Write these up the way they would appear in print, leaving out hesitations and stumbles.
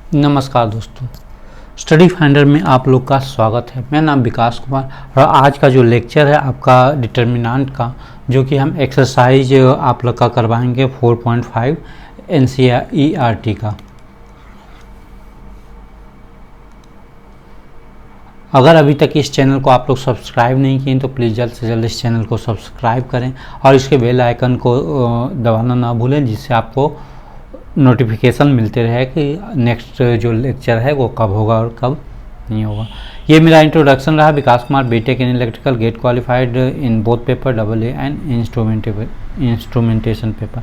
नमस्कार दोस्तों, study finder में आप लोग का स्वागत है। मेरा नाम विकास कुमार और आज का जो लेक्चर है आपका डिटर्मिनेंट का, जो कि हम एक्सरसाइज आप लोग का करवाएंगे 4.5 NCERT का। अगर अभी तक इस चैनल को आप लोग सब्सक्राइब नहीं किए तो प्लीज़ जल्द से जल्द इस चैनल को सब्सक्राइब करें और इसके बेल आइकन को दबाना ना भूलें, जिससे आपको नोटिफिकेशन मिलते रहे कि नेक्स्ट जो लेक्चर है वो कब होगा और कब नहीं होगा। ये मेरा इंट्रोडक्शन रहा। Vikas Kumar, BTech in electrical, GATE qualified in both paper AA and instrumentation paper.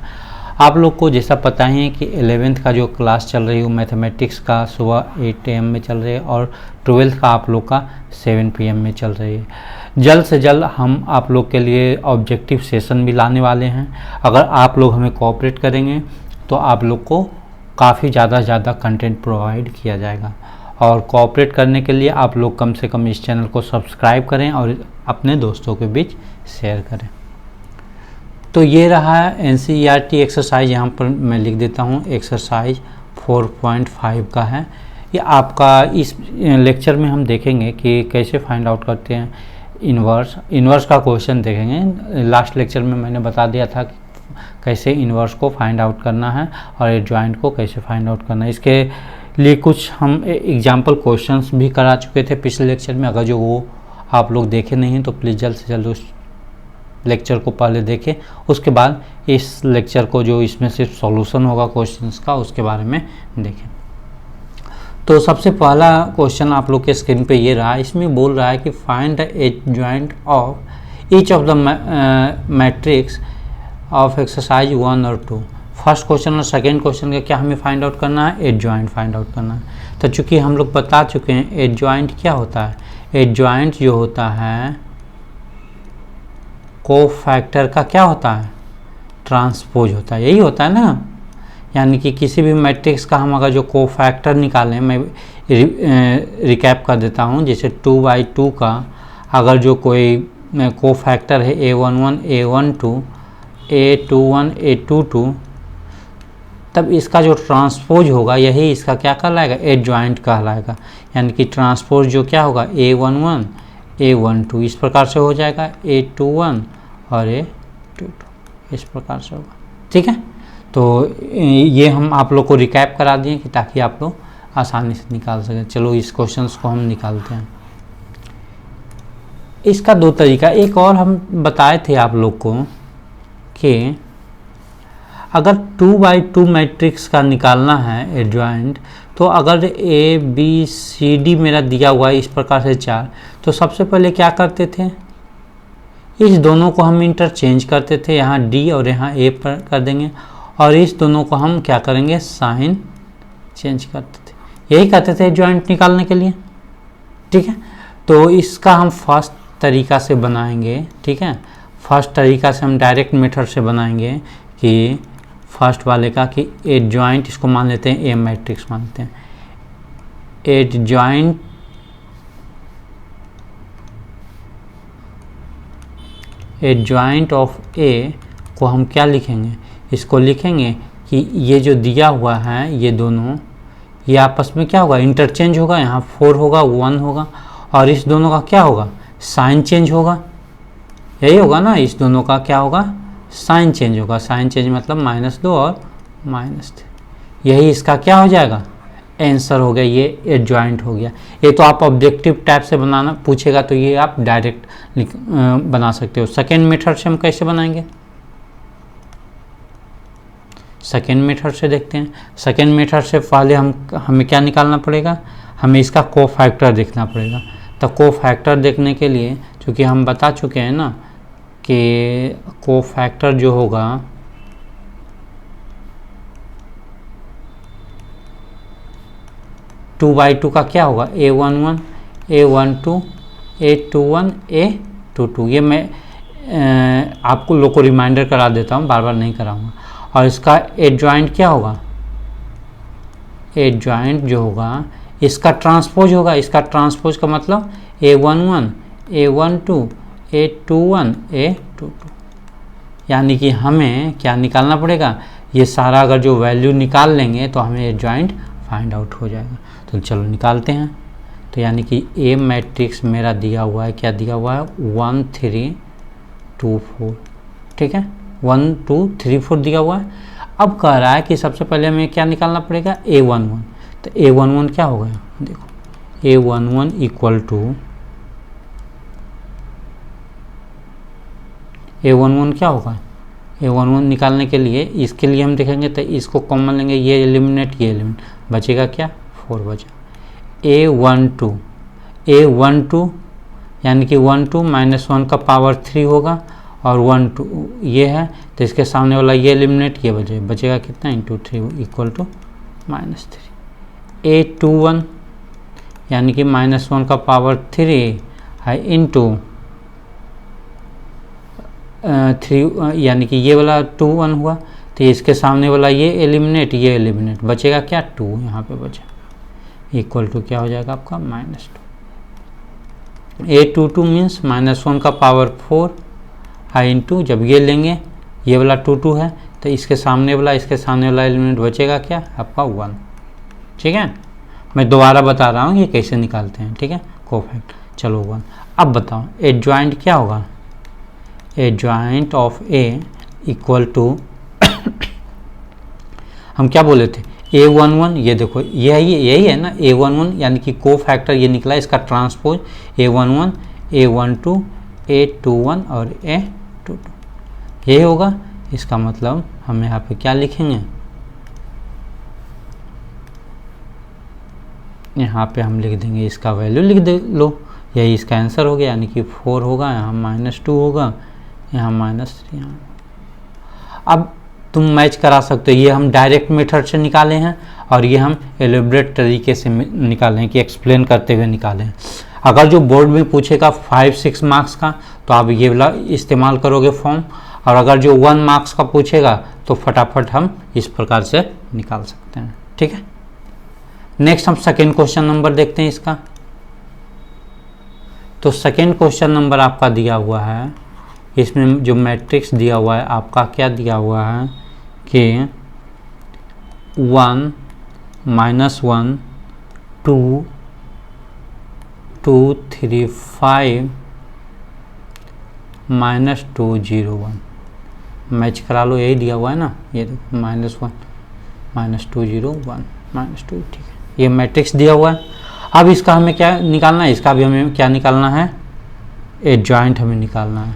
आप लोग को जैसा पता ही है कि 11th का जो क्लास चल रही है वो मैथमेटिक्स का सुबह 8 AM में चल रही है और 12th का आप लोग का 7 PM में चल रही है। जल्द से जल्द हम आप लोग के लिए ऑब्जेक्टिव सेशन भी लाने वाले हैं। अगर आप लोग हमें कोऑपरेट करेंगे तो आप लोग को काफ़ी ज़्यादा कंटेंट प्रोवाइड किया जाएगा। और कोऑपरेट करने के लिए आप लोग कम से कम इस चैनल को सब्सक्राइब करें और अपने दोस्तों के बीच शेयर करें। तो ये रहा NCERT एक्सरसाइज, यहाँ पर मैं लिख देता हूँ एक्सरसाइज 4.5 का है। ये आपका इस लेक्चर में हम देखेंगे कि कैसे फाइंड आउट करते हैं इन्वर्स का क्वेश्चन देखेंगे। लास्ट लेक्चर में मैंने बता दिया था कि कैसे इन्वर्स को फाइंड आउट करना है और एडजॉइंट को कैसे फाइंड आउट करना है। इसके लिए कुछ हम एग्जाम्पल क्वेश्चंस भी करा चुके थे पिछले लेक्चर में। अगर जो वो आप लोग देखे नहीं तो प्लीज़ जल्द से जल्द उस लेक्चर को पहले देखें, उसके बाद इस लेक्चर को जो इसमें सिर्फ सॉल्यूशन होगा क्वेश्चंस का उसके बारे में देखें। तो सबसे पहला क्वेश्चन आप लोग के स्क्रीन पे ये रहा। इसमें बोल रहा है कि find the adjoint of each of the matrix of exercise 1 और 2। फर्स्ट क्वेश्चन और सेकेंड क्वेश्चन का क्या हमें फाइंड आउट करना है? एडजॉइंट फाइंड आउट करना है। तो चूंकि हम लोग बता चुके हैं एडजॉइंट क्या होता है। एडजॉइंट जो होता है कोफैक्टर का क्या होता है? ट्रांसपोज होता है। यही होता है ना, यानी कि किसी भी मैट्रिक्स का हम अगर जो कोफैक्टर निकालें, मैं रिकैप कर देता हूँ। जैसे 2/2 का अगर जो कोई कोफैक्टर है A11 A12 A21 A22, तब इसका जो ट्रांसपोज होगा यही इसका क्या कहलाएगा? एडजॉइंट कहलाएगा। यानी कि ट्रांसपोज जो क्या होगा A11 A12 इस प्रकार से हो जाएगा, A21 और A22 इस प्रकार से होगा। ठीक है, तो ये हम आप लोग को रिकैप करा दिए कि ताकि आप लोग आसानी से निकाल सकें। चलो इस क्वेश्चन को हम निकालते हैं। इसका दो तरीका, एक और हम बताए थे आप लोग को कि अगर 2/2 मैट्रिक्स का निकालना है एडजॉइंट, तो अगर ABCD मेरा दिया हुआ है इस प्रकार से 4, तो सबसे पहले क्या करते थे? इस दोनों को हम इंटरचेंज करते थे। यहाँ D और यहाँ A पर कर देंगे और इस दोनों को हम क्या करेंगे? साइन चेंज करते थे। यही करते थे एडजॉइंट निकालने के लिए। ठीक है, तो इसका हम फर्स्ट तरीका से बनाएंगे। ठीक है, फर्स्ट तरीका से हम डायरेक्ट मेथड से बनाएंगे कि फर्स्ट वाले का कि एडजॉइंट, इसको मान लेते हैं A मैट्रिक्स मानते हैं। एडजॉइंट ऑफ A को हम क्या लिखेंगे? इसको लिखेंगे कि ये जो दिया हुआ है ये दोनों, ये आपस में क्या होगा? इंटरचेंज होगा। यहाँ 4 होगा 1 होगा और इस दोनों का क्या होगा? साइन चेंज होगा। यही होगा ना, इस दोनों का क्या होगा? साइन चेंज होगा। साइन चेंज मतलब -2 और -3। यही इसका क्या हो जाएगा? आंसर हो गया। ये एडजॉइंट हो गया। ये तो आप ऑब्जेक्टिव टाइप से बनाना पूछेगा तो ये आप डायरेक्ट बना सकते हो। सेकेंड मेथड से हम कैसे बनाएंगे? सेकेंड मेथड से देखते हैं। सेकेंड मेथड से पहले हमें क्या निकालना पड़ेगा? हमें इसका कोफैक्टर देखना पड़ेगा। तो कोफैक्टर देखने के लिए क्योंकि हम बता चुके हैं ना कि कोफैक्टर जो होगा टू बाई टू का क्या होगा? A11 A12 A21 A22। ये मैं आपको लोग को रिमाइंडर करा देता हूँ, बार बार नहीं कराऊंगा। और इसका एडजॉइंट क्या होगा? एडजॉइंट जो होगा इसका ट्रांसपोज होगा। इसका ट्रांसपोज का मतलब A11 A12 A21 A22। यानी कि हमें क्या निकालना पड़ेगा? ये सारा अगर जो वैल्यू निकाल लेंगे तो हमें एडजॉइंट फाइंड आउट हो जाएगा। तो चलो निकालते हैं। तो यानी कि ए मैट्रिक्स मेरा दिया हुआ है, क्या दिया हुआ है, 1 3 2 4, ठीक है, 1 2 3 4 दिया हुआ है। अब कह रहा है कि सबसे पहले हमें क्या निकालना पड़ेगा, A11। तो A11 क्या होगा, देखो A11 इक्वल टू A11 क्या होगा, A11 निकालने के लिए इसके लिए हम देखेंगे तो इसको कॉमन लेंगे, ये एलिमिनेट ये एलिमिनेट, बचेगा क्या 4 बचा। A12 यानी कि 1 2 -1 का पावर 3 होगा और 1 2 ये है, तो इसके सामने वाला ये एलिमिनेट ये बचेगा कितना, इंटू 3 इक्वल टू -3। A21 यानी कि -1 का पावर 3 है इंटू 3 यानी कि ये वाला 2 1 हुआ, तो इसके सामने वाला ये एलिमिनेट बचेगा क्या 2 यहाँ पे बचा, इक्वल टू क्या हो जाएगा आपका -2। A22 मीन्स -1 का पावर 4 है इंटू, जब ये लेंगे ये वाला 2 2 है, तो इसके सामने वाला एलिमिनेट बचेगा क्या आपका 1, ठीक है। मैं दोबारा बता रहा हूँ ये कैसे निकालते हैं, ठीक है, कोफैक्ट। चलो 1। अब बताओ एडजॉइंट क्या होगा, adjoint of A equal to हम क्या बोले थे, A11, ये देखो यही है ना A11, यानी कि को फैक्टर ये निकला, इसका ट्रांसपोज A11 A12 A21 और A22 यही होगा। इसका मतलब हम यहाँ पे क्या लिखेंगे, यहाँ पे हम लिख देंगे, इसका वैल्यू लिख दे लो, यही इसका आंसर हो गया, यानी कि 4 होगा, यहाँ -2 होगा, यहाँ -3 यहाँ। अब तुम मैच करा सकते हो, ये हम डायरेक्ट मेथड से निकाले हैं और ये हम एलिब्रेट तरीके से निकाले हैं कि एक्सप्लेन करते हुए निकाले हैं। अगर जो बोर्ड में पूछेगा 5-6 मार्क्स का तो आप ये वाला इस्तेमाल करोगे फॉर्म, और अगर जो 1 मार्क्स का पूछेगा तो फटाफट हम इस प्रकार से निकाल सकते हैं, ठीक है। नेक्स्ट हम सेकेंड क्वेश्चन नंबर देखते हैं इसका। तो सेकेंड क्वेश्चन नंबर आपका दिया हुआ है, इसमें जो मैट्रिक्स दिया हुआ है आपका क्या दिया हुआ है कि 1 -1 2 2 3 5 -2 0 1, मैच करा लो, यही दिया हुआ है ना, ये देखो -1 -2 0 1 -2, ठीक है, ये मैट्रिक्स दिया हुआ है। अब इसका हमें क्या निकालना है, इसका भी हमें क्या निकालना है, एडजॉइंट हमें निकालना है,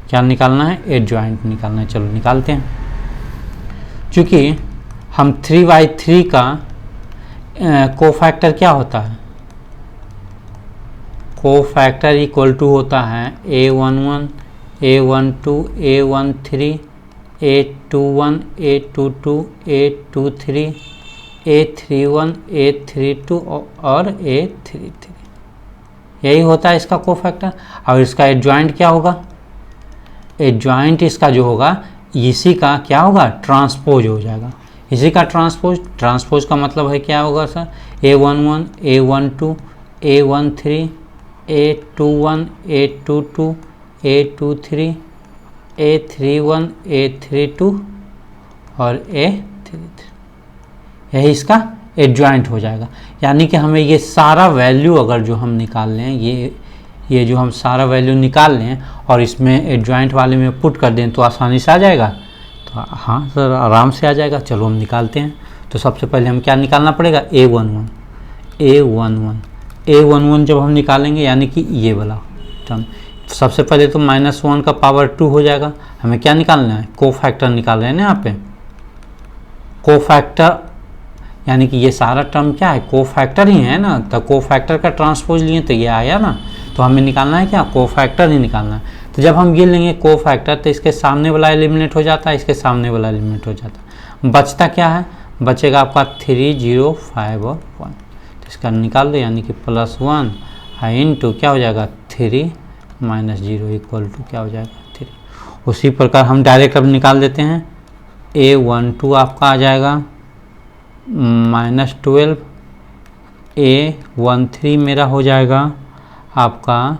क्या निकालना है, एडजॉइंट निकालना है। चलो निकालते हैं। चूँकि हम 3/3 का कोफैक्टर क्या होता है, कोफैक्टर इक्वल टू होता है A11 A12 A13 A21 A22 A23 A31 A32 और A33, यही होता है इसका कोफैक्टर। और इसका एडजॉइंट क्या होगा, एडजॉइंट इसका जो होगा इसी का क्या होगा, ट्रांसपोज हो जाएगा, इसी का ट्रांसपोज का मतलब है क्या होगा sir, A11 A12 A13 A21 A22 A23 A31 A32 और A33, यही इसका एडजॉइंट हो जाएगा। यानी कि हमें ये सारा वैल्यू अगर जो हम निकाल लें, ये जो हम सारा वैल्यू निकाल लें और इसमें एडजॉइंट वाले में पुट कर दें तो आसानी से आ जाएगा। तो हाँ सर आराम से आ जाएगा। चलो हम निकालते हैं। तो सबसे पहले हम क्या निकालना पड़ेगा, A11 जब हम निकालेंगे यानी कि ये वाला टर्म, सबसे पहले तो -1 का पावर 2 हो जाएगा। हमें क्या निकालना है, कोफैक्टर निकाल रहे हैं ना यहाँ पे, कोफैक्टर यानी कि ये सारा टर्म क्या है, कोफैक्टर ही है ना, तो कोफैक्टर का ट्रांसपोज लिए तो ये आया ना, तो हमें निकालना है क्या, कोफैक्टर ही निकालना है। तो जब हम ये लेंगे कोफैक्टर तो इसके सामने वाला एलिमिनेट हो जाता है, इसके सामने वाला एलिमिनेट हो जाता है, बचता क्या है, बचेगा आपका 3 0 5 और 1। तो इसका निकाल दो यानी कि +1 इंटू क्या हो जाएगा 3 -0 इक्वल टू क्या हो जाएगा 3। उसी प्रकार हम डायरेक्ट अब निकाल देते हैं। A12 आपका आ जाएगा -12, A13 मेरा हो जाएगा आपका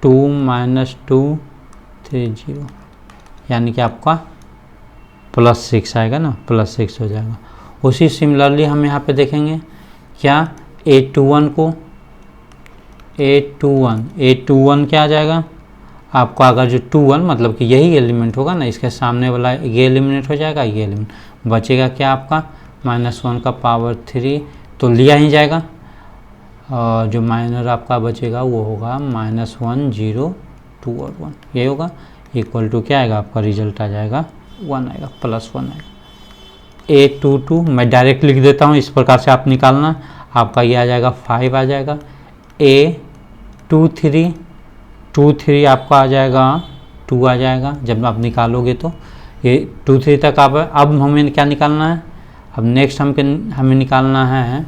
2 -2 3 0, यानी कि आपका +6 आएगा ना, +6 हो जाएगा। उसी सिमिलरली हम यहाँ पे देखेंगे क्या, A21 को, A21 क्या आ जाएगा आपका, अगर जो 21 मतलब कि यही एलिमेंट होगा ना, इसके सामने वाला ये एलिमिनेट हो जाएगा, ये एलिमेंट बचेगा क्या आपका -1 का पावर 3 तो लिया ही जाएगा, और जो माइनर आपका बचेगा वो होगा -1 0 2 और 1, यही होगा। इक्वल टू क्या आएगा आपका, रिजल्ट आ जाएगा 1 आएगा, +1 आएगा। A22 मैं डायरेक्ट लिख देता हूँ, इस प्रकार से आप निकालना, आपका ये आ जाएगा 5 आ जाएगा। A23 आपका आ जाएगा 2 आ जाएगा, जब आप निकालोगे तो ये 2 3 तक आप। अब हमें क्या निकालना है, अब नेक्स्ट हमें निकालना है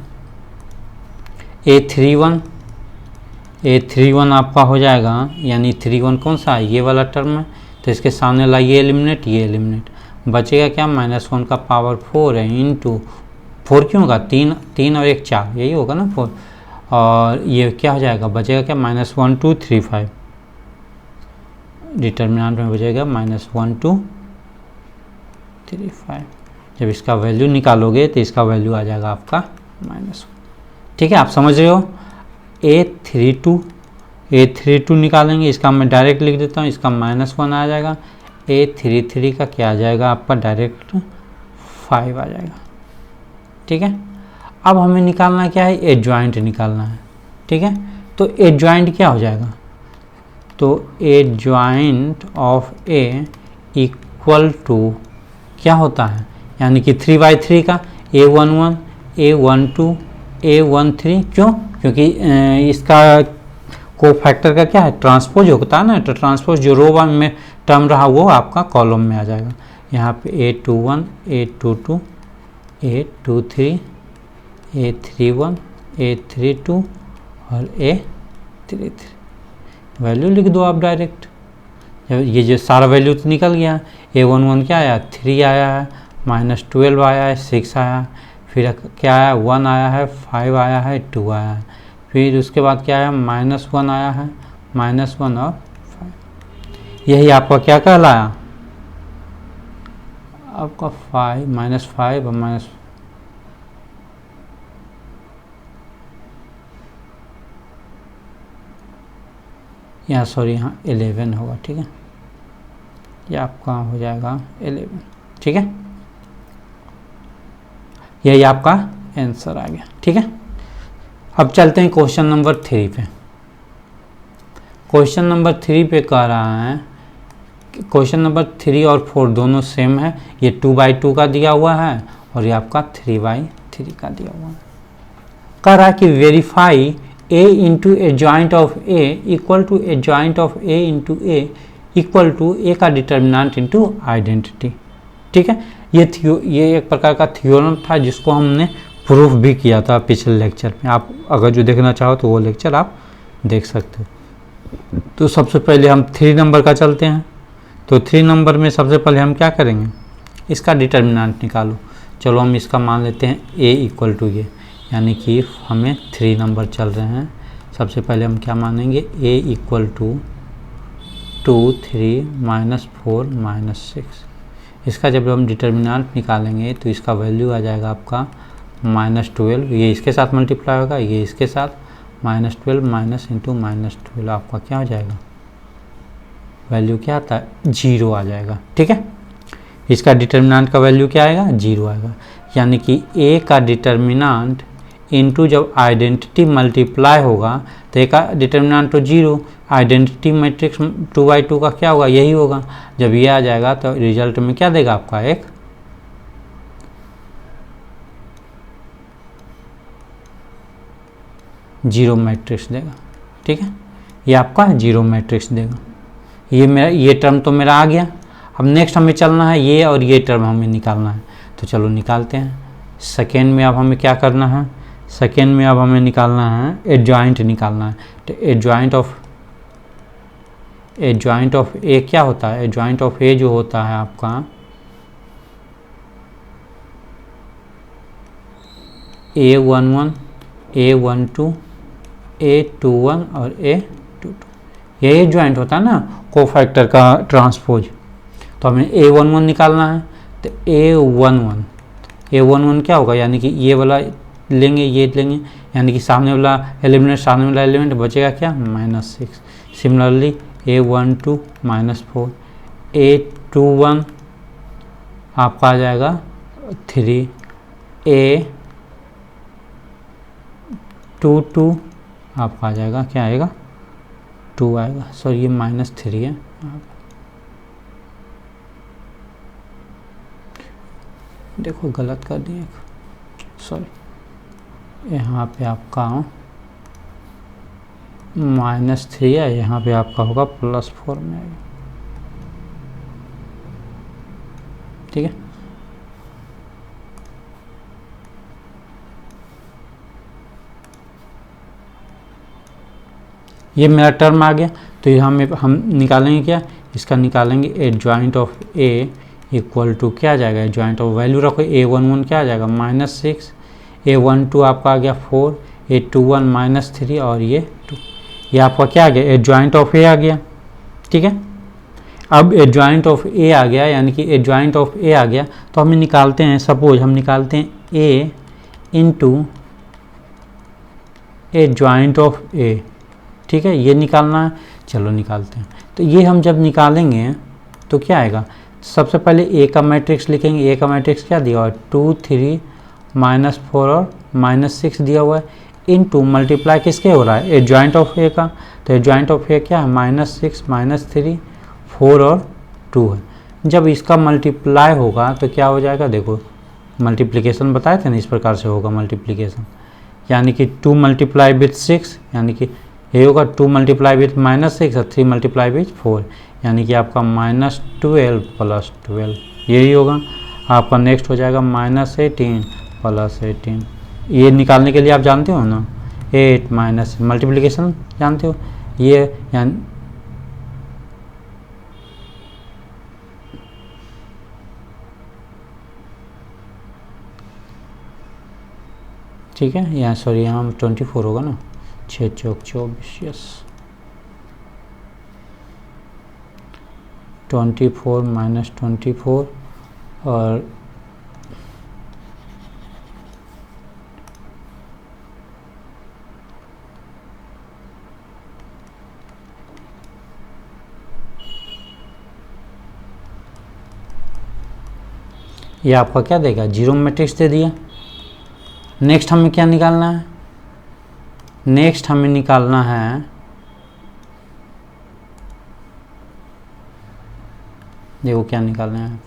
A31 आपका हो जाएगा, यानी 31 कौन सा है, ये वाला टर्म है, तो इसके सामने ला ये एलिमिनेट बचेगा क्या, -1 का पावर 4 है इंटू 4 क्यों होगा, 3 और 1 4, यही होगा ना 4, और ये क्या हो जाएगा, बचेगा क्या -1 2 3 5, डिटर्मिनेंट में बचेगा -1 2 3 5। जब इसका वैल्यू निकालोगे तो इसका वैल्यू आ जाएगा आपका -1। ठीक है, आप समझ रहे हो। A32 निकालेंगे, इसका मैं डायरेक्ट लिख देता हूँ, इसका -1 आ जाएगा। A33 का क्या आ जाएगा आपका, डायरेक्ट 5 आ जाएगा। ठीक है, अब हमें निकालना क्या है, एडजॉइंट निकालना है। ठीक है, तो एडजॉइंट क्या हो जाएगा, तो adjoint of A equal to क्या होता है, यानी कि 3/3 का A11 A12 A13, क्योंकि इसका कोफैक्टर का क्या है, ट्रांसपोज होता है ना, तो ट्रांसपोज जो रो में टर्म रहा वो आपका कॉलम में आ जाएगा। यहाँ पे A21 A22 A23 A31 A32 और A33 वैल्यू लिख दो आप डायरेक्ट। ये जो सारा वैल्यू तो निकल गया, A11 क्या आया 3 आया है, -12 आया है, 6 आया है, फिर क्या आया 1 आया है, 5 आया है, 2 आया है, फिर उसके बाद क्या आया -1 आया है, -1 और 5, यही आपका क्या कहलाया आपका 5 -5 और यहाँ सॉरी यहाँ 11 होगा। ठीक है, ये आपका हो जाएगा 11। ठीक है, यही आपका आंसर आ गया। ठीक है, अब चलते हैं क्वेश्चन नंबर 3 पे। क्वेश्चन नंबर 3 पे कह रहा है, क्वेश्चन नंबर 3 और 4 दोनों सेम है, ये 2/2 का दिया हुआ है और ये आपका 3/3 का दिया हुआ है। कह रहा है कि verify A into adjoint of A equal to adjoint of A into A equal to A का डिटर्मिनेंट इंटू आइडेंटिटी। ठीक है, ये एक प्रकार का थ्योरम था जिसको हमने प्रूफ भी किया था पिछले लेक्चर में। आप अगर जो देखना चाहो तो वो लेक्चर आप देख सकते हो। तो सबसे पहले हम 3 नंबर का चलते हैं। तो 3 नंबर में सबसे पहले हम क्या करेंगे, इसका डिटर्मिनेंट निकालो। चलो हम इसका मान लेते हैं A इक्वल टू ये, यानी कि हमें 3 नंबर चल रहे हैं। सबसे पहले हम क्या मानेंगे, A इक्वल टू 2 3 -4 -6। इसका जब हम डिटर्मिनेंट निकालेंगे तो इसका वैल्यू आ जाएगा आपका -12, ये इसके साथ मल्टीप्लाई होगा, ये इसके साथ -12 माइनस इंटू -12 आपका क्या हो जाएगा, वैल्यू क्या आता है 0 आ जाएगा। ठीक है, इसका डिटर्मिनेंट का वैल्यू क्या आएगा 0 आएगा, यानी कि A का डिटर्मिनेंट इंटू जब आइडेंटिटी मल्टीप्लाई होगा तो A का डिटर्मिनेंट तो 0, आइडेंटिटी मैट्रिक्स 2/2 का क्या होगा यही होगा। जब ये आ जाएगा तो रिजल्ट में क्या देगा आपका एक 0 मैट्रिक्स देगा। ठीक है, ये आपका 0 मैट्रिक्स देगा। ये टर्म तो मेरा आ गया। अब नेक्स्ट हमें चलना है ये और ये टर्म हमें निकालना है, तो चलो निकालते हैं। सेकेंड में अब हमें क्या करना है, सेकेंड में अब हमें निकालना है एडजॉइंट निकालना है। तो एडजॉइंट ऑफ ए क्या होता है, एडजॉइंट ऑफ ए जो होता है आपका A11 A12 A21 और A22, ये ज्वाइंट होता है ना कोफैक्टर का ट्रांसपोज। तो हमें A11 निकालना है, तो A11 क्या होगा, यानी कि ये वाला लेंगे, ये लेंगे, यानी कि सामने वाला एलिमेंट बचेगा क्या, -6। सिमिलरली A12 -4, A21 आपका आ जाएगा 3, A22 आपका आ जाएगा, क्या आएगा, 2 आएगा। सॉरी ये -3 है, देखो गलत कर दिए, सॉरी, यहाँ पे आपका -3 है, यहाँ पे आपका होगा +4 में आएगा, ठीक है। ये मेरा टर्म आ गया, तो यहाँ में हम निकालेंगे क्या, इसका निकालेंगे adjoint of A equal to क्या आ जाएगा, एडजॉइंट ऑफ वैल्यू रखो, A11 क्या आ जाएगा -6, A12 आपका आ गया 4, A21 -3 और ये 2, ये आपका क्या आ गया, एडजॉइंट ऑफ ए आ गया, ठीक है। अब एडजॉइंट ऑफ ए आ गया, यानी कि एडजॉइंट ऑफ ए आ गया, तो हम निकालते हैं, सपोज हम निकालते हैं ए इंटू एडजॉइंट ऑफ ए, ठीक है, ये निकालना है, चलो निकालते हैं। तो ये हम जब निकालेंगे तो क्या आएगा, सबसे पहले ए का मैट्रिक्स लिखेंगे, ए का मैट्रिक्स क्या दिया हुआ है, 2, 3, -4 और -6 दिया हुआ है, इनटू मल्टीप्लाई किसके हो रहा है, एडजॉइंट ऑफ ए का, तो एडजॉइंट ऑफ ए क्या है, -6, -3, 4 और 2 है। जब इसका मल्टीप्लाई होगा तो क्या हो जाएगा, देखो मल्टीप्लिकेशन बताए थे ना, इस प्रकार से होगा मल्टीप्लिकेशन, यानी कि 2 मल्टीप्लाई विथ 6, यानी कि ये होगा 2 मल्टीप्लाई विथ -6 और 3 मल्टीप्लाई विथ 4, यानी कि आपका -12 + 12, यही होगा आपका। नेक्स्ट हो जाएगा -18 + 18, ये निकालने के लिए आप जानते हो ना, 8 माइनस मल्टीप्लिकेशन जानते हो, ये यानी ठीक है, यहाँ सॉरी यहाँ 24 होगा ना, 6 चौक 24, यस 24 - 24 और ये आपका क्या देगा, 0 मैट्रिक्स दे दिया। नेक्स्ट हमें क्या निकालना है, नेक्स्ट हमें निकालना है, देखो क्या निकालना है,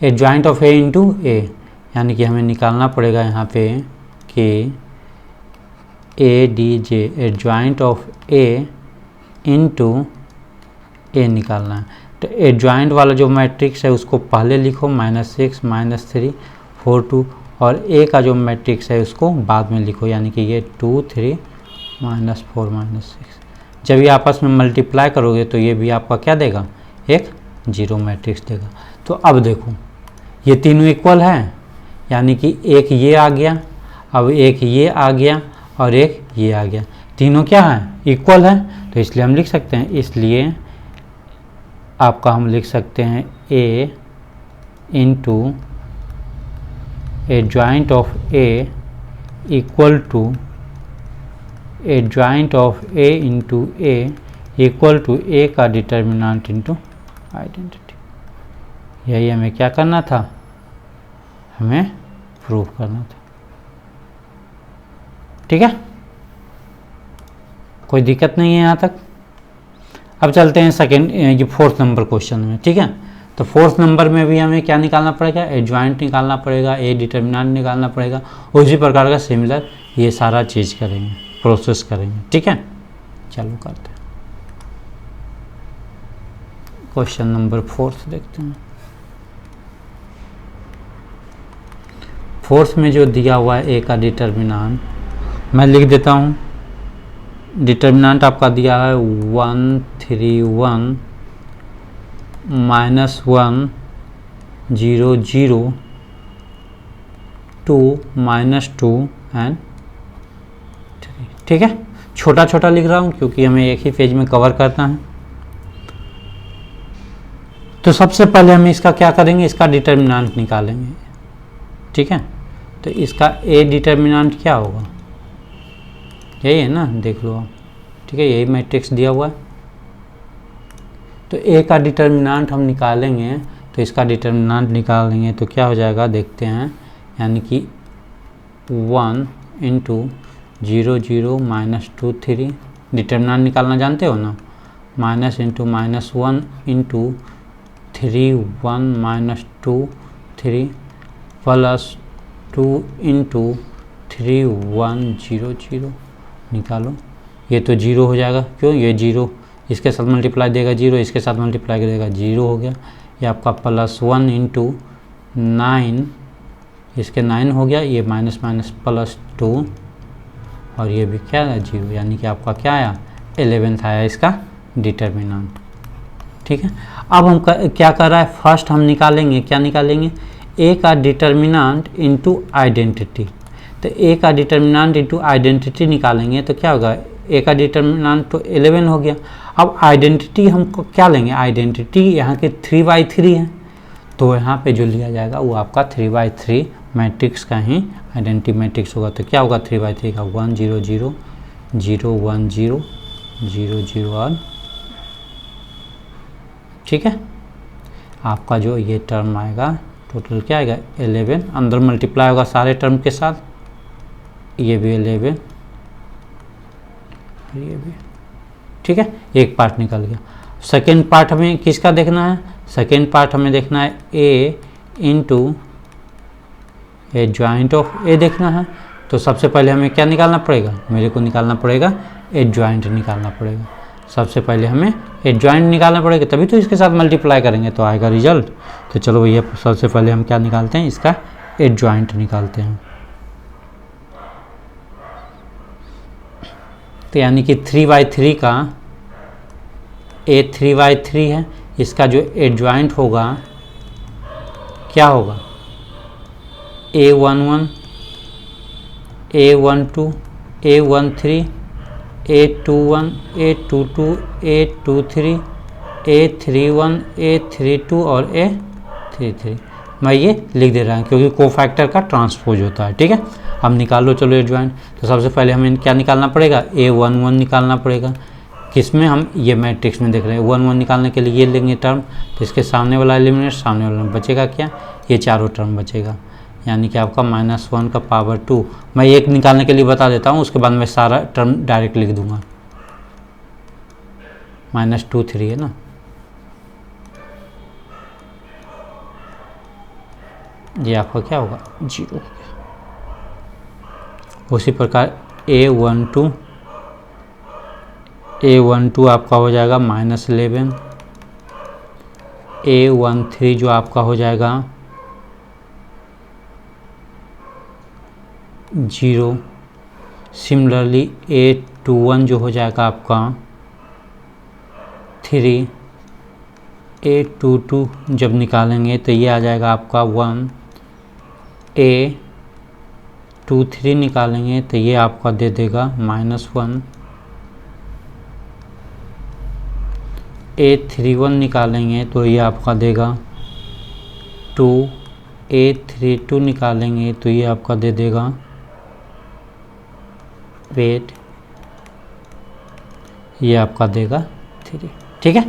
adjoint of A into A, यानी कि हमें निकालना पड़ेगा यहाँ पे कि ADJ adjoint of A into A निकालना है। तो एडजॉइंट वाला जो मैट्रिक्स है उसको पहले लिखो, -6, -3, 4, 2, और ए का जो मैट्रिक्स है उसको बाद में लिखो, यानी कि ये 2, 3, -4, -6। जब ये आपस में मल्टीप्लाई करोगे तो ये भी आपका क्या देगा, एक 0 मैट्रिक्स देगा। तो अब देखो ये तीनों इक्वल है, यानी कि एक ये आ गया, अब एक ये आ गया और एक ये आ गया, तीनों क्या है, इक्वल है, तो इसलिए हम लिख सकते हैं, इसलिए आपका हम लिख सकते हैं A into adjoint of A equal to adjoint of A into A equal to A का डिटर्मिनेंट इंटू आइडेंटिटी। यही हमें क्या करना था, हमें प्रूव करना था, ठीक है, कोई दिक्कत नहीं है यहाँ तक। अब चलते हैं सेकेंड, ये 4th नंबर क्वेश्चन में, ठीक है। तो 4th नंबर में भी हमें क्या निकालना पड़ेगा, एडजॉइंट निकालना पड़ेगा, ए डिटर्मिनेंट निकालना पड़ेगा, उसी प्रकार का सिमिलर ये सारा चीज़ करेंगे, प्रोसेस करेंगे, ठीक है। चलो करते हैं क्वेश्चन नंबर 4th देखते हैं। 4th में जो दिया हुआ है ए का डिटर्मिनेंट मैं लिख देता हूँ। डिटर्मिनेंट आपका दिया है 1, 3, 1 -1 0 0 2 -2 एंड 3, ठीक है। छोटा छोटा लिख रहा हूँ क्योंकि हमें एक ही पेज में कवर करना है। तो सबसे पहले हम इसका क्या करेंगे, इसका डिटर्मिनेंट निकालेंगे। ठीक है, तो इसका ए डिटर्मिनेंट क्या होगा, यही है ना, देख लो आप। ठीक है, यही मैट्रिक्स दिया हुआ है। तो ए का डिटर्मिनेंट हम निकालेंगे, तो इसका डिटर्मिनेंट निकालेंगे तो क्या हो जाएगा देखते हैं, यानी कि 1 इंटू 0 0 माइनस 2 3, डिटर्मिनेंट निकालना जानते हो ना, minus into minus 1 into 3 1 minus 2 3 plus 2 into 3 1 0 0, निकालो। ये तो 0 हो जाएगा, क्यों, ये 0 इसके साथ मल्टीप्लाई देगा 0, इसके साथ मल्टीप्लाई करेगा 0 हो गया। ये आपका प्लस 1 इंटू 9, इसके 9 हो गया, ये माइनस माइनस प्लस 2, और ये भी क्या है 0, यानी कि आपका क्या आया 11th आया इसका डिटर्मिनेंट। ठीक है, अब हम क्या कर रहा है, फर्स्ट हम निकालेंगे, क्या निकालेंगे, ए का डिटर्मिनेंट इंटू आइडेंटिटी। तो ए का डिटर्मिनेंट इंटू आइडेंटिटी निकालेंगे तो क्या होगा, ए का डिटर्मिनेंट तो 11 हो गया। अब आइडेंटिटी हमको क्या लेंगे, आइडेंटिटी यहाँ के 3/3 है, तो यहाँ पे जो लिया जाएगा वो आपका 3/3 मैट्रिक्स का ही आइडेंटिटी मैट्रिक्स होगा। तो क्या होगा 3/3 का 1 0 0 0 1 0 0 0 1। ठीक है, आपका जो ये टर्म आएगा टोटल क्या आएगा 11, अंदर मल्टीप्लाई होगा सारे टर्म के साथ, ये भी 11, ये भी। ठीक है, एक पार्ट निकल गया। सेकेंड पार्ट हमें किसका देखना है, सेकेंड पार्ट हमें देखना है ए इंटू ए जॉइंट ऑफ ए देखना है। तो सबसे पहले हमें क्या निकालना पड़ेगा, मेरे को निकालना पड़ेगा ए जॉइंट निकालना पड़ेगा। सबसे पहले हमें ए जॉइंट निकालना पड़ेगा, तभी तो इसके साथ मल्टीप्लाई करेंगे तो आएगा रिजल्ट। तो चलो भैया सबसे पहले हम क्या निकालते हैं, इसका ए जॉइंट निकालते हैं। तो यानी कि 3/3 का ए 3/3 है, इसका जो एडजॉइंट होगा क्या होगा, A11 A12 A13 A21 A22 A23 A31 A32 और A33। मैं ये लिख दे रहा हूँ क्योंकि कोफैक्टर का ट्रांसपोज होता है। ठीक है, अब निकाल लो चलो एडजॉइंट। तो सबसे पहले हमें क्या निकालना पड़ेगा, A11 निकालना पड़ेगा। किसमें, हम ये मैट्रिक्स में देख रहे हैं। 1 1 निकालने के लिए ये लेंगे टर्म, तो इसके सामने वाला एलिमिनेट, सामने वाला बचेगा क्या, ये चारों टर्म बचेगा, यानी कि आपका -1 का पावर 2। मैं एक निकालने के लिए बता देता हूँ, उसके बाद मैं सारा टर्म डायरेक्ट लिख दूंगा। -2 3 है ना, ये आपका क्या होगा 0 हो गया। उसी प्रकार A12 आपका हो जाएगा -11, A13 जो आपका हो जाएगा 0। सिमिलरली A21 जो हो जाएगा आपका 3, A22 जब निकालेंगे तो ये आ जाएगा आपका 1, A23 निकालेंगे तो ये आपका दे देगा -1, A31 निकालेंगे तो ये आपका देगा 2, A32 निकालेंगे तो ये आपका दे देगा 8, ये आपका देगा 3। ठीक है,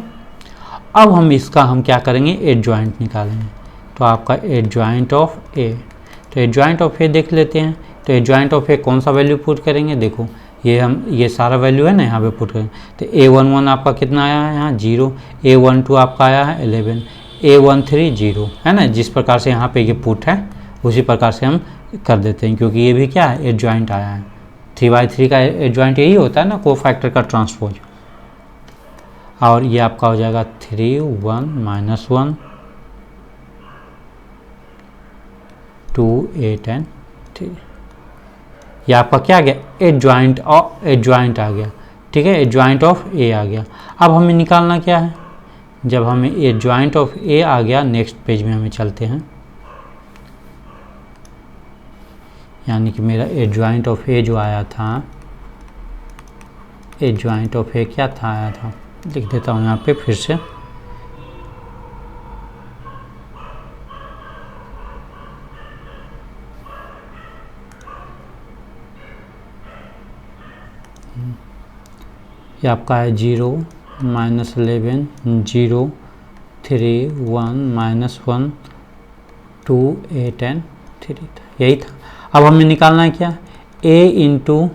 अब हम इसका क्या करेंगे, एडजॉइंट निकालेंगे। तो आपका एडजॉइंट ऑफ ए, तो एडजॉइंट ऑफ ए देख लेते हैं। तो एडजॉइंट ऑफ ए कौन सा वैल्यू पुट करेंगे, देखो ये सारा वैल्यू है ना, यहाँ पे पुट करें। तो A11 आपका कितना आया है यहाँ 0, A12 आपका आया है 11, A13 0 है ना। जिस प्रकार से यहाँ पे ये पुट है उसी प्रकार से हम कर देते हैं, क्योंकि ये भी क्या है एडजॉइंट आया है। 3/3 का एडजॉइंट यही होता है ना, कोफैक्टर का ट्रांसपोज। और ये आपका हो जाएगा 3 1 -1 2 8 एंड 3। ये आपका क्या आ गया, एडजॉइंट आ गया। ठीक है, एडजॉइंट ऑफ ए आ गया। अब हमें निकालना क्या है, जब हमें एडजॉइंट ऑफ ए आ गया, नेक्स्ट पेज में हमें चलते हैं। यानी कि मेरा एडजॉइंट ऑफ ए जो आया था, एडजॉइंट ऑफ ए क्या था आया था, लिख देता हूँ यहाँ पे फिर से। ये आपका है 0 -11 0 3 1 -1 2 8 एंड 3 था, यही था। अब हमें निकालना है क्या, a into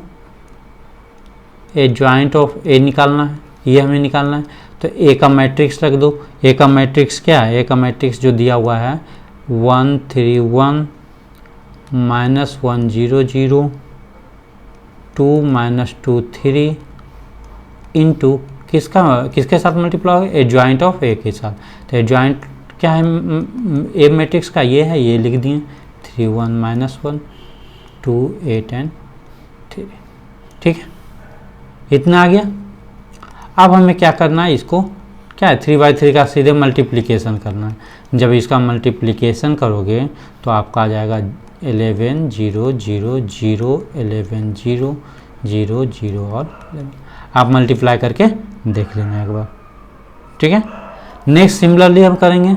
A joint of A निकालना है, ये हमें निकालना है। तो ए का मैट्रिक्स रख दो। ए का मैट्रिक्स क्या है, ए का मैट्रिक्स जो दिया हुआ है 1 3 1 -1 0 0 2 -2 3 इंटू किसके साथ मल्टीप्लाई होगा, ए ज्वाइंट ऑफ ए के साथ। तो ए ज्वाइंट क्या है ए मैट्रिक्स का, ये है, ये लिख दिए 3 1 -1 2 8 एंड 3। ठीक है, इतना आ गया। अब हमें क्या करना है, इसको क्या है 3/3 का सीधे मल्टीप्लिकेशन करना है। जब इसका मल्टीप्लिकेशन करोगे तो आपका आ जाएगा 11 0 0 0 11 0 0 0 और 11। आप मल्टीप्लाई करके देख लेना एक बार। ठीक है, नेक्स्ट सिमिलरली हम करेंगे।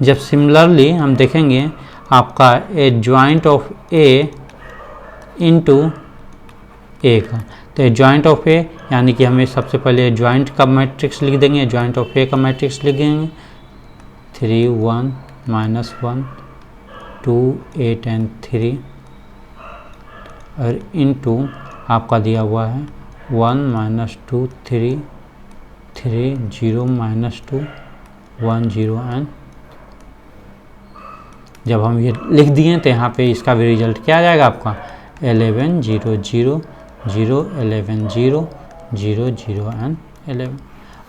जब सिमिलरली हम देखेंगे आपका ए ज्वाइंट ऑफ ए इंटू ए का, तो ए ज्वाइंट ऑफ ए यानी कि हमें सबसे पहले ज्वाइंट का मैट्रिक्स लिख देंगे, ज्वाइंट ऑफ ए का मैट्रिक्स लिख देंगे 3 1 -1 2 8 एंड 3 और इनटू आपका दिया हुआ है 1 -2 3 3 0 -2 1 0 एंड। जब हम ये लिख दिए तो यहाँ पे इसका भी रिजल्ट क्या आ जाएगा आपका 11 0 0 0 11 0 0 0 एंड 11।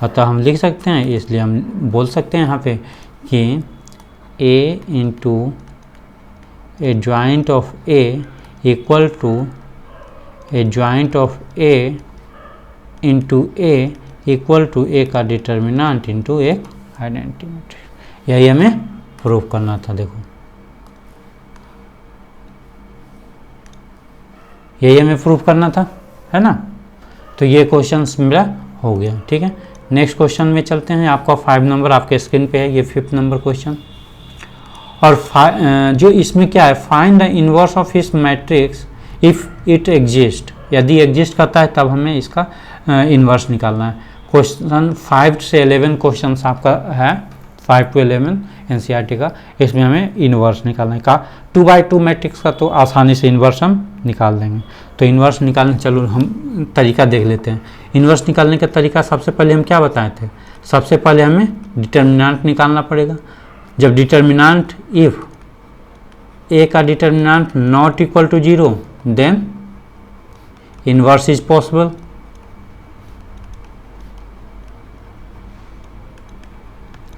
अतः हम लिख सकते हैं, इसलिए हम बोल सकते हैं यहाँ पे कि a into A joint of a equal to A joint of a into a equal to a का डिटर्मिनेंट इंटू एक आइडेंटिटी मैट्रिक्स। यही हमें प्रूफ करना था। देखो यही हमें प्रूफ करना था, है ना। तो ये क्वेश्चन मेरा हो गया। ठीक है, नेक्स्ट क्वेश्चन में चलते हैं। आपका 5 नंबर आपके स्क्रीन पे है, ये 5th नंबर क्वेश्चन। और जो इसमें क्या है, find the inverse of his matrix if it exist. यदि एग्जिस्ट करता है तब हमें इसका इनवर्स निकालना है। क्वेश्चन 5 से 11 क्वेश्चन आपका है, 5 to 11 एनसीईआरटी का। इसमें हमें इनवर्स निकालना है। का 2/2 मैट्रिक्स का तो आसानी से इनवर्स हम निकाल देंगे। तो इनवर्स निकालने, चलो हम तरीका देख लेते हैं। इनवर्स निकालने का तरीका सबसे पहले हम क्या बताए थे, सबसे पहले हमें डिटर्मिनेंट निकालना पड़ेगा। जब डिटर्मिनेंट इफ ए का determinant not equal to 0 then inverse is possible.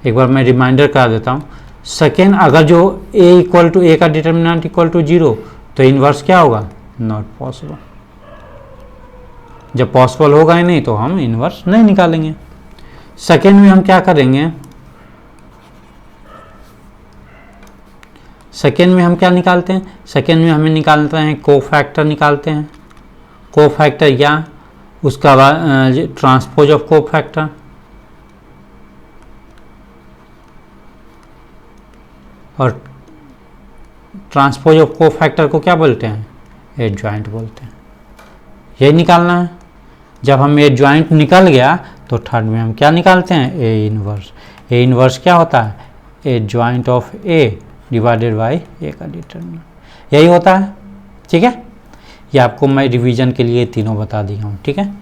एक बार मैं रिमाइंडर करा देता हूँ। सेकेंड, अगर जो ए इक्वल टू ए का डिटर्मिनेंट इक्वल टू 0 तो इनवर्स क्या होगा, नॉट पॉसिबल। जब पॉसिबल होगा ही नहीं तो हम इनवर्स नहीं निकालेंगे। सेकेंड में हम क्या करेंगे, सेकेंड में हम क्या निकालते हैं, सेकेंड में हमें निकालते हैं कोफैक्टर निकालते हैं। कोफैक्टर या उसका बाद ट्रांसपोज ऑफ कोफैक्टर। और ट्रांसपोज ऑफ कोफैक्टर को क्या बोलते हैं, एडजॉइंट बोलते हैं। यही निकालना है। जब हम एडजॉइंट निकल गया तो थर्ड में हम क्या निकालते हैं, ए इनवर्स। ए इनवर्स क्या होता है, adjoint of A divided by A का डिटरमिनेंट। यही होता है। ठीक है, ये आपको मैं रिवीजन के लिए तीनों बता दिया हूँ। ठीक है,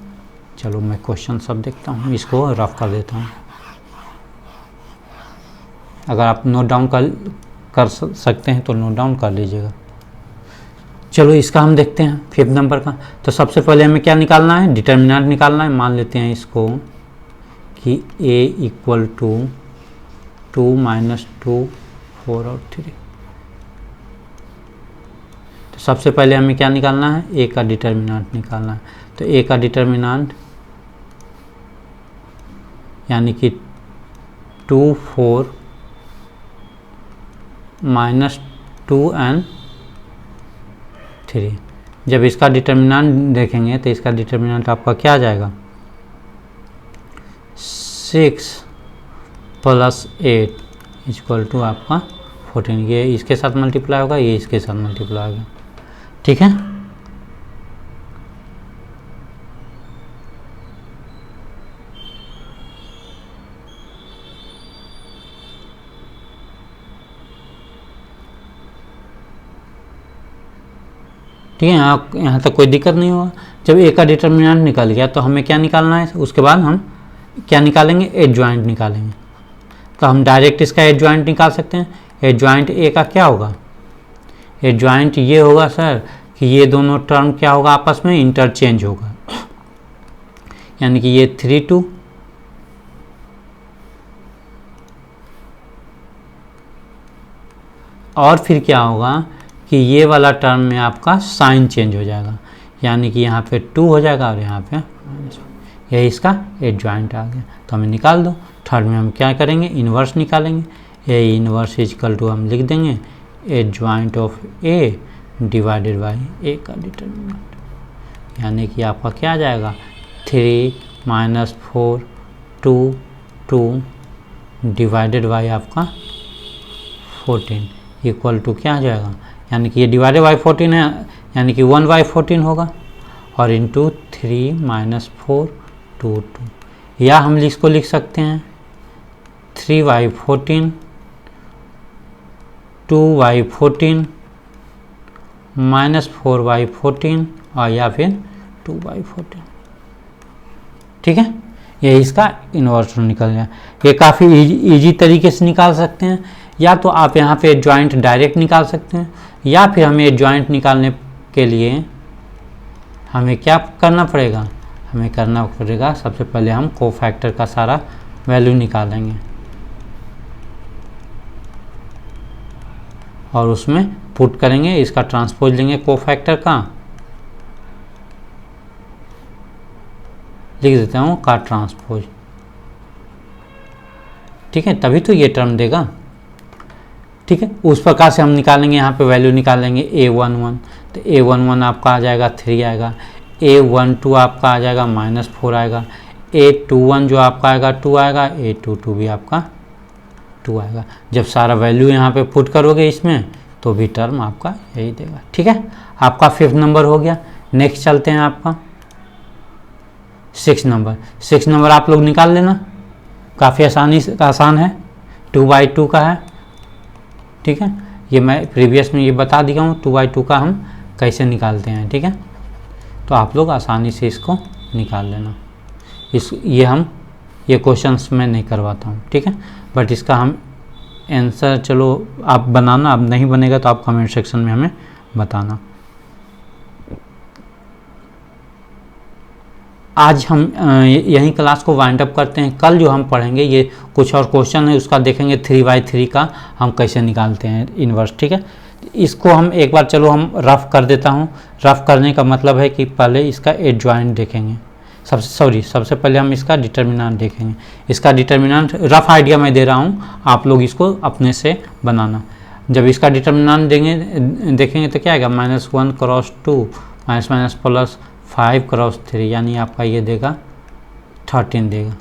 चलो मैं क्वेश्चन सब देखता हूँ, इसको रफ कर देता हूँ। अगर आप नोट डाउन कर सकते हैं तो नोट डाउन कर लीजिएगा। चलो इसका हम देखते हैं 5th नंबर का। तो सबसे पहले हमें क्या निकालना है, डिटर्मिनेंट निकालना है। मान लेते हैं इसको कि a इक्वल टू 2 - 2 4 और 3। तो सबसे पहले हमें क्या निकालना है, a का डिटर्मिनेंट निकालना है। तो a का डिटर्मिनेंट यानी कि 2 4 -2 and 3। जब इसका डिटर्मिनेंट देखेंगे तो इसका डिटर्मिनेंट आपका क्या आ जाएगा, 6 + 8 इक्वल टू आपका 14। ये इसके साथ मल्टीप्लाई होगा, ये इसके साथ मल्टीप्लाई होगा। ठीक है। ठीक है, यहाँ तक कोई दिक्कत नहीं होगा। जब ए का डिटर्मिनेंट निकल गया तो हमें क्या निकालना है, उसके बाद हम क्या निकालेंगे, एडजॉइंट निकालेंगे। तो हम डायरेक्ट इसका एडजॉइंट निकाल सकते हैं। एडजॉइंट ए का क्या होगा, एडजॉइंट ये होगा सर कि ये दोनों टर्म क्या होगा, आपस में इंटरचेंज होगा, यानी कि ये 3 2 और फिर क्या होगा कि ये वाला टर्म में आपका साइन चेंज हो जाएगा, यानी कि यहाँ पे 2 हो जाएगा और यहाँ पे -1। यही इसका एडजॉइंट आ गया। तो हमें निकाल दो। थर्ड में हम क्या करेंगे, इन्वर्स निकालेंगे। ए इन्वर्स इजकल टू हम लिख देंगे adjoint of A divided by A का डिटर्मिनेंट, यानी कि आपका क्या आ जाएगा 3 - 4 2 2 डिवाइडेड बाई आपका 14 इक्वल टू क्या आ जाएगा, यानी कि ये डिवाइडेड बाई 14 है, यानी कि 1/14 होगा, और इंटू 3 - 4 2 2, या हम इसको लिख सकते हैं 3/14 2/14 -4/14 और या फिर 2/14। ठीक है, ये इसका इन्वर्स निकल गया। ये काफ़ी इजी तरीके से निकाल सकते हैं। या तो आप यहाँ पे जॉइंट डायरेक्ट निकाल सकते हैं, या फिर हमें जॉइंट निकालने के लिए हमें क्या करना पड़ेगा, हमें करना पड़ेगा सबसे पहले हम कोफैक्टर का सारा वैल्यू निकालेंगे और उसमें पुट करेंगे, इसका ट्रांसपोज लेंगे कोफैक्टर का, लिख देता हूँ का ट्रांसपोज। ठीक है, तभी तो ये टर्म देगा। ठीक है, उस प्रकार से हम निकालेंगे, यहाँ पे वैल्यू निकालेंगे A11, तो A11 आपका आ जाएगा 3 आएगा, A12 आपका आ जाएगा -4 आएगा, A21 जो आपका आएगा 2 आएगा, A22 भी आपका 2 आएगा। जब सारा वैल्यू यहाँ पे पुट करोगे इसमें तो भी टर्म आपका यही देगा। ठीक है, आपका 5th नंबर हो गया। नेक्स्ट चलते हैं आपका 6 नंबर। 6 नंबर आप लोग निकाल लेना, काफ़ी आसान है, 2/2 का है। ठीक है, ये मैं प्रीवियस में ये बता दिया हूँ 2/2 का हम कैसे निकालते हैं। ठीक है, तो आप लोग आसानी से इसको निकाल लेना। ये क्वेश्चंस मैं नहीं करवाता हूँ। ठीक है, बट इसका हम आंसर चलो आप बनाना, अब नहीं बनेगा तो आप कमेंट सेक्शन में हमें बताना। आज हम यहीं क्लास को वाइंड अप करते हैं। कल जो हम पढ़ेंगे ये कुछ और क्वेश्चन है, उसका देखेंगे 3/3 का हम कैसे निकालते हैं इन्वर्स। ठीक है, इसको हम एक बार चलो हम रफ कर देता हूँ। रफ करने का मतलब है कि पहले इसका एडजॉइंट देखेंगे, सबसे पहले हम इसका डिटर्मिनेंट देखेंगे। इसका डिटर्मिनेंट रफ आइडिया मैं दे रहा हूँ, आप लोग इसको अपने से बनाना। जब इसका डिटर्मिनेंट देखेंगे तो क्या आएगा, -1 × 2 -- 5 × 3, यानी आपका ये देगा 13 देगा।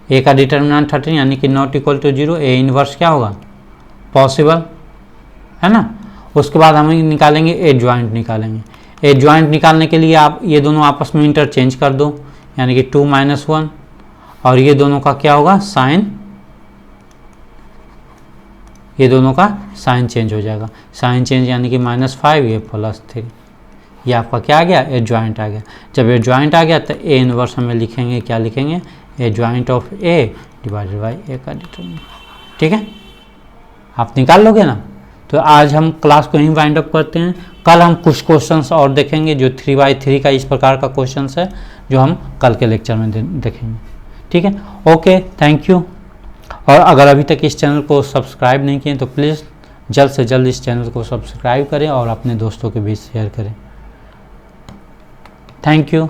ए का डिटर्मिनेंट 13 यानी कि not equal to 0। A inverse क्या होगा, पॉसिबल है ना। उसके बाद हम निकालेंगे एडजॉइंट निकालेंगे। एडजॉइंट निकालने के लिए आप ये दोनों आपस में इंटरचेंज कर दो, यानी कि 2 - 1 और ये दोनों का क्या होगा साइन, ये दोनों का साइन चेंज हो जाएगा। साइन चेंज यानी कि -5 ये +3, ये आपका क्या आ गया, एडजॉइंट आ गया। जब एडजॉइंट आ गया तो ए इन्वर्स हमें लिखेंगे, क्या लिखेंगे, adjoint of A divided by A का डिटर्मिनेंट। ठीक है, आप निकाल लोगे ना। तो आज हम क्लास को यहीं वाइंड अप करते हैं। कल हम कुछ क्वेश्चंस और देखेंगे जो 3/3 का इस प्रकार का क्वेश्चंस है, जो हम कल के लेक्चर में देखेंगे। ठीक है, ओके, थैंक यू। और अगर अभी तक इस चैनल को सब्सक्राइब नहीं किए तो प्लीज़ जल्द से जल्द इस चैनल को सब्सक्राइब करें और अपने दोस्तों के बीच शेयर करें। Thank you.